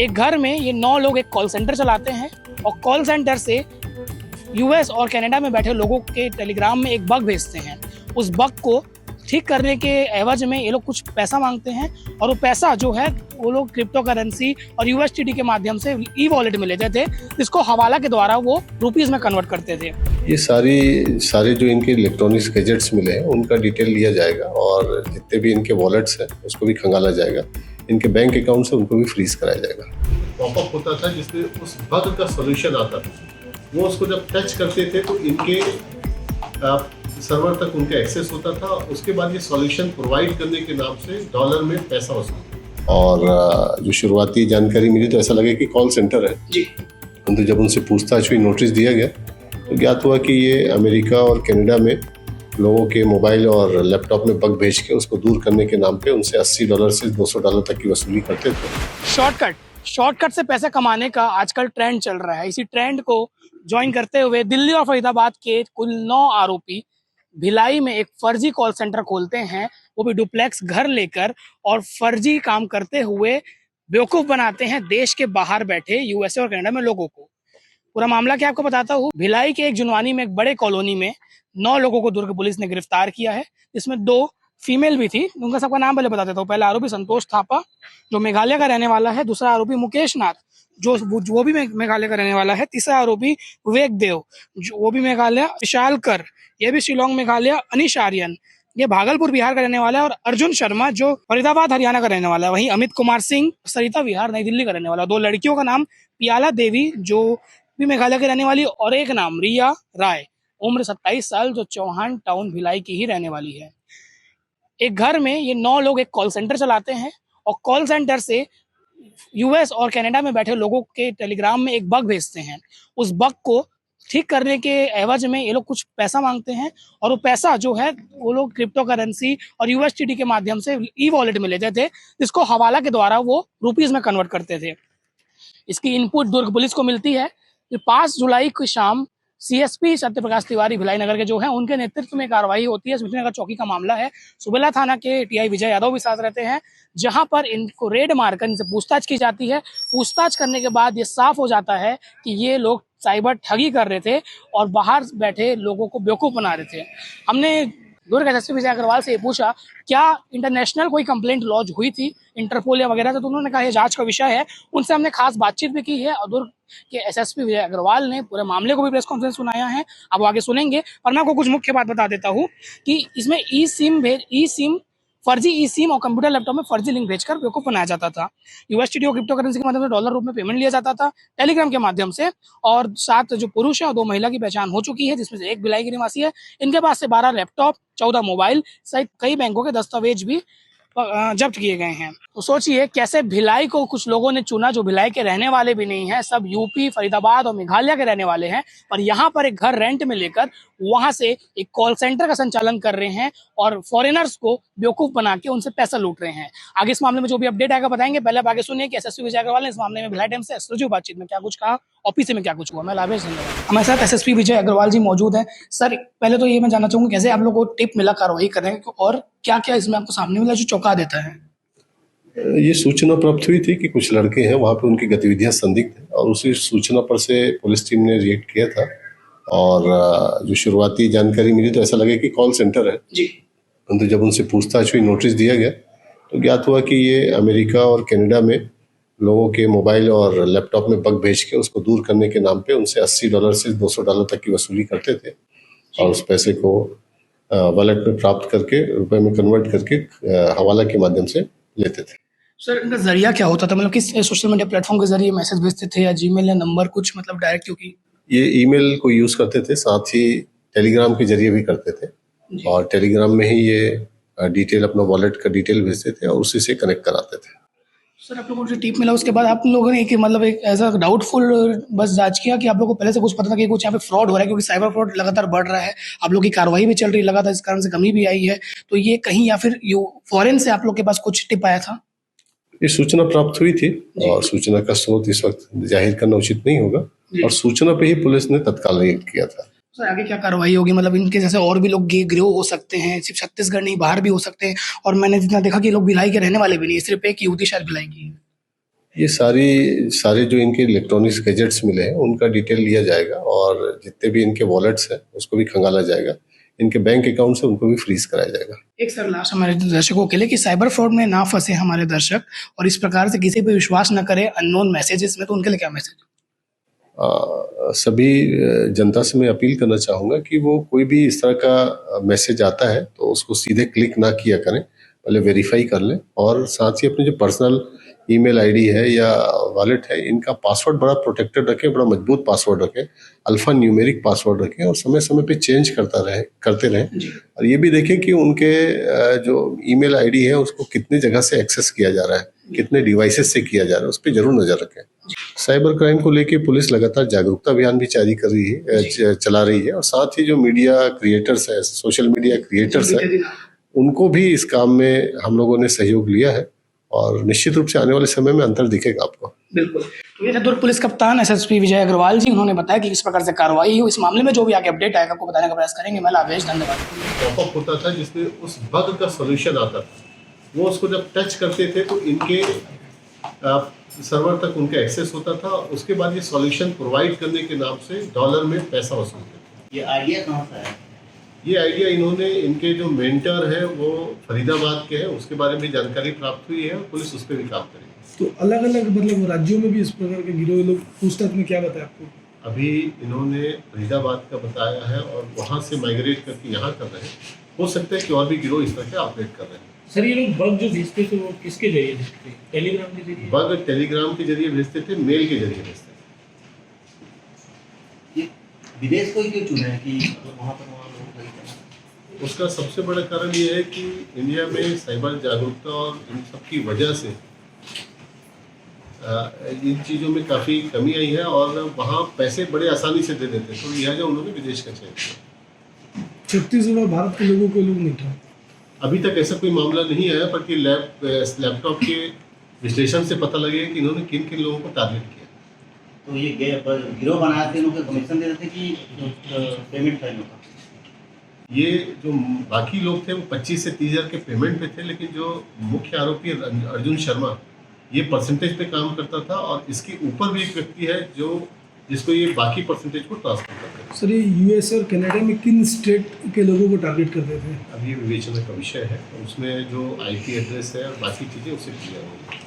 एक घर में ये 9 लोग एक कॉल सेंटर चलाते हैं और कॉल सेंटर से यूएस और कनाडा में बैठे लोगों के टेलीग्राम में एक बग भेजते हैं। उस बग को ठीक करने के एवज में ये लोग कुछ पैसा मांगते हैं और वो पैसा जो है वो लोग क्रिप्टो करेंसी और यूएसटीडी के माध्यम से ई वॉलेट में लेते थे, जिसको हवाला के द्वारा वो रुपीज़ में कन्वर्ट करते थे। ये सारे जो इनके इलेक्ट्रॉनिक्स गैजेट्स मिले हैं उनका डिटेल लिया जाएगा और जितने भी इनके वॉलेट्स हैं उसको भी खंगाला जाएगा। इनके बैंक अकाउंट से उनको भी फ्रीज कराया जाएगा। पॉपअप होता था जिसमें उस बग का सॉल्यूशन आता था, वो उसको जब टच करते थे तो इनके सर्वर तक उनका एक्सेस होता था। उसके बाद ये सॉल्यूशन प्रोवाइड करने के नाम से डॉलर में पैसा वसूलता। और जो शुरुआती जानकारी मिली तो ऐसा लगे कि कॉल सेंटर है जी, परंतु जब उनसे पूछताछ हुई, नोटिस दिया गया तो ज्ञात हुआ कि ये अमेरिका और कनाडा में लोगों के मोबाइल और लैपटॉप में बग भेज के उसको दूर करने के नाम पे उनसे $80 से $200 तक की वसूली करते थे। शॉर्टकट से पैसे कमाने का आजकल ट्रेंड चल रहा है। इसी ट्रेंड को ज्वाइन करते हुए दिल्ली और फरीदाबाद के कुल 9 आरोपी भिलाई में एक फर्जी कॉल सेंटर खोलते हैं, वो भी डुप्लेक्स घर लेकर, और फर्जी काम करते हुए बेवकूफ़ बनाते हैं देश के बाहर बैठे यूएसए और कनाडा में लोगों को। पूरा मामला क्या आपको बताता हूँ। भिलाई के एक जुनवानी में एक बड़े कॉलोनी में 9 लोगों को दुर्ग पुलिस ने गिरफ्तार किया है, जिसमें 2 फीमेल भी थी। उनका सबका नाम पहले बता देता हूँ। पहला आरोपी संतोष थापा जो मेघालय का रहने वाला है, दूसरा आरोपी मुकेश नाथ जो वो भी मेघालय का रहने वाला है, तीसरा आरोपी विवेक देव जो वो भी मेघालय, विशाल कर ये भी शिलोंग मेघालय, अनिश आर्यन ये भागलपुर बिहार का रहने वाला है, और अर्जुन शर्मा जो फरीदाबाद हरियाणा का रहने वाला है। वहीं अमित कुमार सिंह सरिता विहार नई दिल्ली का रहने वाला। 2 लड़कियों का नाम पियाला देवी जो भी मेघालय की रहने वाली, और एक नाम रिया राय उम्र 27 साल जो चौहान टाउन भिलाई की ही रहने वाली है। एक घर में ये 9 लोग एक कॉल सेंटर चलाते हैं और कॉल सेंटर से यूएस और कनाडा में बैठे लोगों के टेलीग्राम में एक बग भेजते हैं। उस बग को ठीक करने के एवज में ये लोग कुछ पैसा मांगते हैं और वो पैसा जो है वो लोग क्रिप्टो करेंसी और यूएसटीडी के माध्यम से ई वॉलेट में लेते थे, जिसको हवाला के द्वारा वो रुपीज़ में कन्वर्ट करते थे। इसकी इनपुट दुर्ग पुलिस को मिलती है कि 5 जुलाई की शाम सीएसपी सत्यप्रकाश तिवारी भिलाई नगर के जो हैं उनके नेतृत्व में कार्रवाई होती है। नगर चौकी का मामला है। सुबेला थाना के टीआई विजय यादव भी साथ रहते हैं, जहां पर इनको रेड मारकर इनसे पूछताछ की जाती है। पूछताछ करने के बाद ये साफ हो जाता है कि ये लोग साइबर ठगी कर रहे थे और बाहर बैठे लोगों को बेवकूफ़ बना रहे थे। हमने दुर्ग एसएसपी विजय अग्रवाल से ये पूछा क्या इंटरनेशनल कोई कंप्लेंट लॉन्च हुई थी इंटरपोल या वगैरह से, तो उन्होंने कहा ये जांच का विषय है। उनसे हमने खास बातचीत भी की है और दुर्ग के एसएसपी विजय अग्रवाल ने पूरे मामले को भी प्रेस कॉन्फ्रेंस सुनाया है। अब आगे सुनेंगे, पर मैं आपको कुछ मुख्य बात बता देता हूँ कि इसमें फर्जी ई सिम और कंप्यूटर लैपटॉप में फर्जी लिंक भेजकर बेवकूफ़ बनाया जाता था। यूएसटीडी और क्रिप्टो करेंसी के माध्यम से डॉलर रूप में पेमेंट लिया जाता था टेलीग्राम के माध्यम से। और 7 जो पुरुष है और 2 महिला की पहचान हो चुकी है, जिसमें से एक भिलाई की निवासी है। इनके पास से 12 लैपटॉप, 14 मोबाइल सहित कई बैंकों के दस्तावेज भी जब्त किए गए हैं। तो सोचिए कैसे भिलाई को कुछ लोगों ने चुना जो भिलाई के रहने वाले भी नहीं है, सब यूपी, फरीदाबाद और मेघालय के रहने वाले हैं, पर यहाँ पर एक घर रेंट में लेकर वहां से एक कॉल सेंटर का संचालन कर रहे हैं और फॉरेनर्स को बेवकूफ बना के उनसे पैसा लूट रहे हैं। आगे इस मामले में जो भी अपडेट आएगा बताएंगे। पहले आप आगे सुनिए कि एसएसपी विजय अग्रवाल ने इस मामले में भिलाई टाइम्स से एक्सक्लूसिव बातचीत में क्या कुछ कहा और पीछे में क्या कुछ हुआ। मैं लाभेश हमारे साथ एसएसपी विजय अग्रवाल जी मौजूद है। सर पहले तो ये मैं जानना चाहूंगा कैसे आप लोगों को टिप मिला कार्रवाई करने का, और क्या क्या इसमें आपको सामने मिला जो चौंका देता है? ये सूचना प्राप्त हुई थी कि कुछ लड़के हैं वहाँ पे, उनकी गतिविधियां संदिग्ध हैं और उसी सूचना पर से पुलिस टीम ने रिएक्ट किया था। और जो शुरुआती जानकारी मिली तो ऐसा लगे कि कॉल सेंटर है जी, परंतु जब उनसे पूछताछ हुई, नोटिस दिया गया तो ज्ञात हुआ कि ये अमेरिका और कनाडा में लोगों के मोबाइल और लैपटॉप में बग भेज के उसको दूर करने के नाम पे उनसे $80 से $200 तक की वसूली करते थे और उस पैसे को वॉलेट में प्राप्त करके रुपए में कन्वर्ट करके हवाला के माध्यम से लेते थे। सर इनका जरिया क्या होता था, मतलब किस सोशल मीडिया प्लेटफॉर्म के जरिए मैसेज भेजते थे या जीमेल या नंबर कुछ, मतलब डायरेक्ट? क्योंकि ये ईमेल को यूज करते थे, साथ ही टेलीग्राम के जरिए भी करते थे और टेलीग्राम में ही ये डिटेल अपना वॉलेट का डिटेल भेजते थे और उसी से कनेक्ट कराते थे। सर आप लोगों को जो टिप मिला उसके बाद आप लोगों ने एक ऐसा डाउटफुल बस जांच किया कि आप लोगों को पहले से कुछ पता था कि कुछ यहाँ पे फ्रॉड हो रहा है, क्योंकि साइबर फ्रॉड लगातार बढ़ रहा है, आप लोग की कार्रवाई भी चल रही लगातार, इस कारण से कमी भी आई है, तो ये कहीं या फिर फॉरेन से आप लोग के पास कुछ टिप आया था? ये सूचना प्राप्त हुई थी और सूचना का स्रोत इस वक्त जाहिर करना उचित नहीं होगा और सूचना पे ही पुलिस ने तत्काल रिएक्ट किया था। सर आगे क्या कार्रवाई होगी, मतलब इनके जैसे और भी लोग गिरोह हो सकते हैं, सिर्फ छत्तीसगढ़ नहीं बाहर भी हो सकते हैं, और मैंने जितना देखा कि लोग भिलाई के रहने वाले भी नहीं, सिर्फ एक युवती शायद भिलाई की है। ये सारे जो इनके इलेक्ट्रॉनिक्स गैजेट्स मिले हैं उनका डिटेल लिया जाएगा और जितने भी इनके वॉलेट्स हैं उसको भी खंगाला जाएगा। इनके बैंक अकाउंट से उनको भी फ्रीज कराया जाएगा। एक सर लास्ट हमारे दर्शकों के लिए कि साइबर फ्रॉड में ना फंसे हमारे दर्शक और इस प्रकार से किसी पे विश्वास न करें अननोन मैसेजेस में, तो उनके लिए क्या मैसेज? सभी जनता से मैं अपील करना चाहूँगा कि वो कोई भी इस तरह का मैसेज आता है तो उसको सीधे क्लिक ना किया करें, पहले वेरीफाई कर लें और साथ ही अपने जो पर्सनल ईमेल आईडी है या वॉलेट है इनका पासवर्ड बड़ा प्रोटेक्टेड रखें, बड़ा मजबूत पासवर्ड रखें, अल्फा न्यूमेरिक पासवर्ड रखें और समय समय पे चेंज करते रहें और ये भी देखें कि उनके जो ईमेल आईडी है उसको कितने जगह से एक्सेस किया जा रहा है, कितने डिवाइसेस से किया जा रहा है, उस पर जरूर नजर रखें। साइबर क्राइम को लेके पुलिस लगातार जागरूकता अभियान भी जारी कर रही है, चला रही है और साथ ही जो मीडिया क्रिएटर्स है, सोशल मीडिया क्रिएटर्स है, उनको भी इस काम में हम लोगों ने सहयोग लिया है और निश्चित रूप से आने वाले समय में अंतर दिखेगा आपको। बिल्कुल। तो ये थे दुर्ग पुलिस कप्तान एसएसपी विजय अग्रवाल जी, उन्होंने बताया कि किस प्रकार से कार्रवाई हुई। इस मामले में जो भी आगे अपडेट आएगा आपको बताने का प्रयास करेंगे। मैं लावेश, धन्यवाद। पॉपअप होता था जिसमें उस बग का सॉल्यूशन आता था, वो उसको जब टच करते थे तो इनके सर्वर तक उनका एक्सेस होता था। उसके बाद ये सॉल्यूशन प्रोवाइड करने के नाम से डॉलर में पैसा वसूलते थे। ये आइडिया कहाँ से आया? ये आइडिया इन्होंने, इनके जो मेंटर है वो फरीदाबाद के हैं, उसके बारे में जानकारी प्राप्त हुई है और पुलिस उस पर भी काम करेगी। तो अलग अलग मतलब राज्यों में भी इस प्रकार के गिरोह लोग पूछताछ में क्या बताया आपको? अभी इन्होंने फरीदाबाद का बताया है और वहाँ से माइग्रेट करके यहाँ कर रहे हैं। हो सकता है कि और भी गिरोह इस तरह के ऑपरेट कर रहे हैं। सर ये लोग बग जो भेजते थे वो किसके जरिए भेजते थे? टेलीग्राम के जरिए? बग टेलीग्राम के जरिए भेजते थे, मेल के जरिए भेजते थे। ये विदेश को ही क्यों चुना है कि वहाँ पर वहाँ लोग नहीं करना? उसका सबसे बड़ा कारण ये है कि इंडिया में साइबर जागरूकता और इन सब की वजह से इन चीज़ों में काफ़ी कमी आई है और वहाँ पैसे बड़े आसानी से दे देते हैं, तो लिहाजा उन्होंने विदेश का चयन किया। छत्तीसगढ़ भारत के लोगों को लोग नहीं था। अभी तक ऐसा कोई मामला नहीं आया, पर कि लैपटॉप के विश्लेषण से पता लगेगा कि इन्होंने किन किन लोगों को टारगेट किया। तो ये गिरोह बनाए थे, उनको कमीशन दे रहे थे कि पेमेंट था इनका? ये जो बाकी लोग थे वो 25 से 30 हज़ार के पेमेंट पे थे, लेकिन जो मुख्य आरोपी अर्जुन शर्मा ये परसेंटेज पे काम करता था और इसके ऊपर भी एक व्यक्ति है जो जिसको ये बाकी परसेंटेज को ट्रांसफर करते हैं। सर ये यूएस और कनाडा में किन स्टेट के लोगों को टारगेट करते थे? अभी विवेचना का विषय है, उसमें जो आईपी एड्रेस है और बाकी चीज़ें उसे क्लियर होंगी।